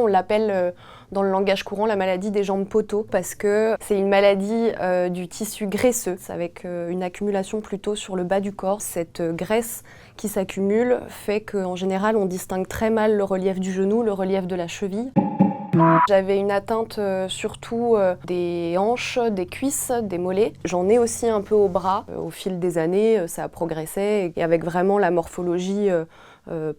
l'appelle dans le langage courant la maladie des jambes poteaux parce que c'est une maladie du tissu graisseux avec une accumulation plutôt sur le bas du corps. Cette graisse qui s'accumule fait qu'en général on distingue très mal le relief du genou, le relief de la cheville. J'avais une atteinte surtout des hanches, des cuisses, des mollets. J'en ai aussi un peu au bras. Au fil des années, ça a progressé et avec vraiment la morphologie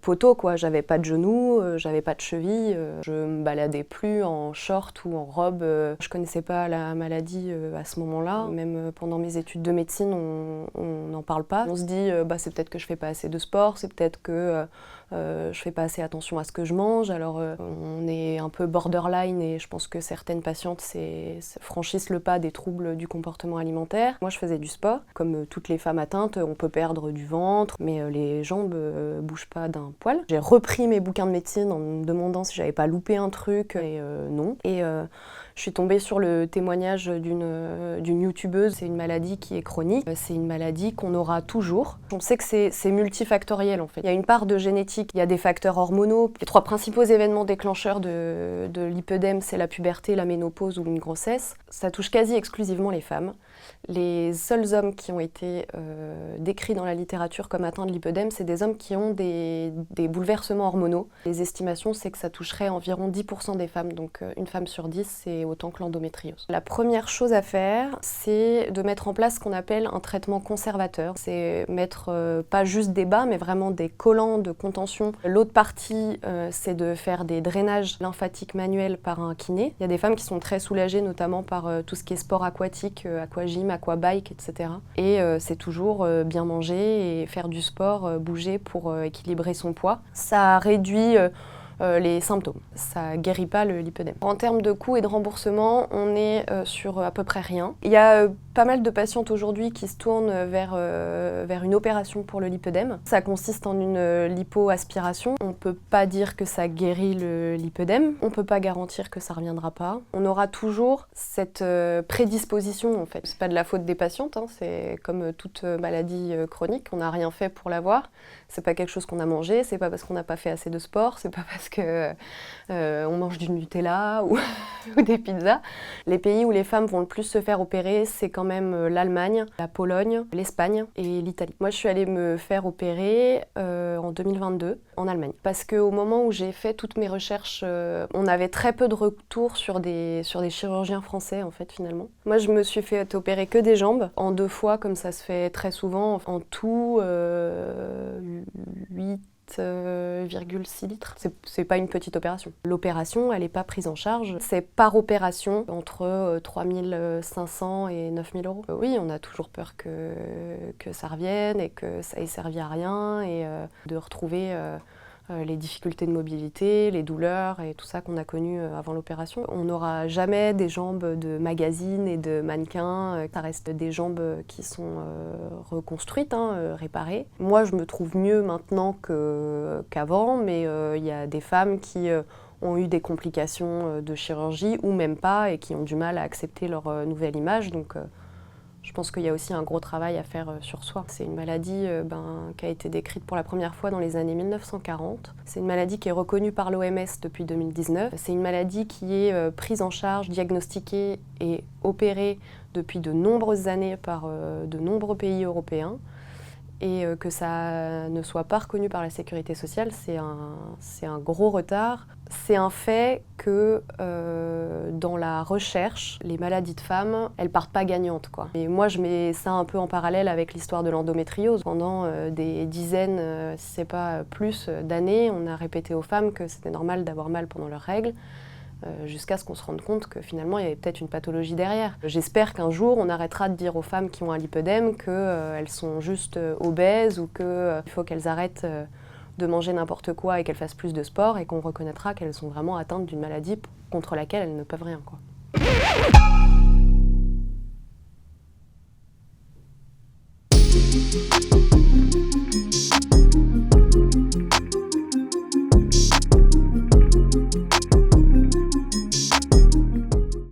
poteau, quoi. J'avais pas de genoux, j'avais pas de cheville. Je me baladais plus en short ou en robe. Je connaissais pas la maladie à ce moment-là. Même pendant mes études de médecine, on n'en parle pas. On se dit c'est peut-être que je fais pas assez de sport, c'est peut-être que je fais pas assez attention à ce que je mange. Alors on est un peu borderline et je pense que certaines patientes franchissent le pas des troubles du comportement alimentaire. Moi je faisais du sport. Comme toutes les femmes atteintes, on peut perdre du ventre, mais les jambes bougent pas d'un poil. J'ai repris mes bouquins de médecine en me demandant si j'avais pas loupé un truc et non. Et je suis tombée sur le témoignage d'une youtubeuse. C'est une maladie qui est chronique, c'est une maladie qu'on aura toujours. On sait que c'est multifactoriel en fait. Il y a une part de génétique, il y a des facteurs hormonaux. Les 3 principaux événements déclencheurs de lipœdème, c'est la puberté, la ménopause ou une grossesse. Ça touche quasi exclusivement les femmes. Les seuls hommes qui ont été décrits dans la littérature comme atteints de lipœdème, c'est des hommes qui ont des bouleversements hormonaux. Les estimations, c'est que ça toucherait environ 10% des femmes, donc une femme sur 10, c'est autant que l'endométriose. La première chose à faire, c'est de mettre en place ce qu'on appelle un traitement conservateur. C'est mettre pas juste des bas, mais vraiment des collants de contention. L'autre partie, c'est de faire des drainages lymphatiques manuels par un kiné. Il y a des femmes qui sont très soulagées, notamment par tout ce qui est sport aquatique, aquagym, aquabike, etc. Et c'est toujours bien manger et faire du sport, bouger pour équilibrer son poids. Ça réduit les symptômes. Ça guérit pas le lipœdème. En termes de coûts et de remboursement, on est sur à peu près rien. Il y a pas mal de patientes aujourd'hui qui se tournent vers une opération pour le lipœdème. Ça consiste en une lipoaspiration. On peut pas dire que ça guérit le lipœdème. On peut pas garantir que ça reviendra pas. On aura toujours cette prédisposition en fait. C'est pas de la faute des patientes, hein. C'est comme toute maladie chronique. On n'a rien fait pour l'avoir. C'est pas quelque chose qu'on a mangé. C'est pas parce qu'on n'a pas fait assez de sport. C'est pas parce que on mange du Nutella ou des pizzas. Les pays où les femmes vont le plus se faire opérer, c'est quand même l'Allemagne, la Pologne, l'Espagne et l'Italie. Moi, je suis allée me faire opérer en 2022 en Allemagne. Parce qu'au moment où j'ai fait toutes mes recherches, on avait très peu de retours sur des chirurgiens français, en fait, finalement. Moi, je me suis fait opérer que des jambes, en 2 fois, comme ça se fait très souvent. En tout, 8,6 litres. C'est pas une petite opération. L'opération, elle n'est pas prise en charge. C'est par opération entre 3 500 et 9 000 euros. Oui, on a toujours peur que ça revienne et que ça ait servi à rien et de retrouver les difficultés de mobilité, les douleurs et tout ça qu'on a connu avant l'opération. On n'aura jamais des jambes de magazine et de mannequin. Ça reste des jambes qui sont reconstruites, réparées. Moi, je me trouve mieux maintenant qu'avant, mais il y a des femmes qui ont eu des complications de chirurgie ou même pas et qui ont du mal à accepter leur nouvelle image. Donc, je pense qu'il y a aussi un gros travail à faire sur soi. C'est une maladie qui a été décrite pour la première fois dans les années 1940. C'est une maladie qui est reconnue par l'OMS depuis 2019. C'est une maladie qui est prise en charge, diagnostiquée et opérée depuis de nombreuses années par de nombreux pays européens. Et que ça ne soit pas reconnu par la sécurité sociale, c'est un gros retard. C'est un fait que dans la recherche, les maladies de femmes, elles partent pas gagnantes, quoi. Et moi, je mets ça un peu en parallèle avec l'histoire de l'endométriose. Pendant des dizaines, si c'est pas plus, d'années, on a répété aux femmes que c'était normal d'avoir mal pendant leurs règles. Jusqu'à ce qu'on se rende compte que finalement il y avait peut-être une pathologie derrière. J'espère qu'un jour on arrêtera de dire aux femmes qui ont un lipœdème qu'elles sont juste obèses ou qu'il faut qu'elles arrêtent de manger n'importe quoi et qu'elles fassent plus de sport et qu'on reconnaîtra qu'elles sont vraiment atteintes d'une maladie contre laquelle elles ne peuvent rien, quoi.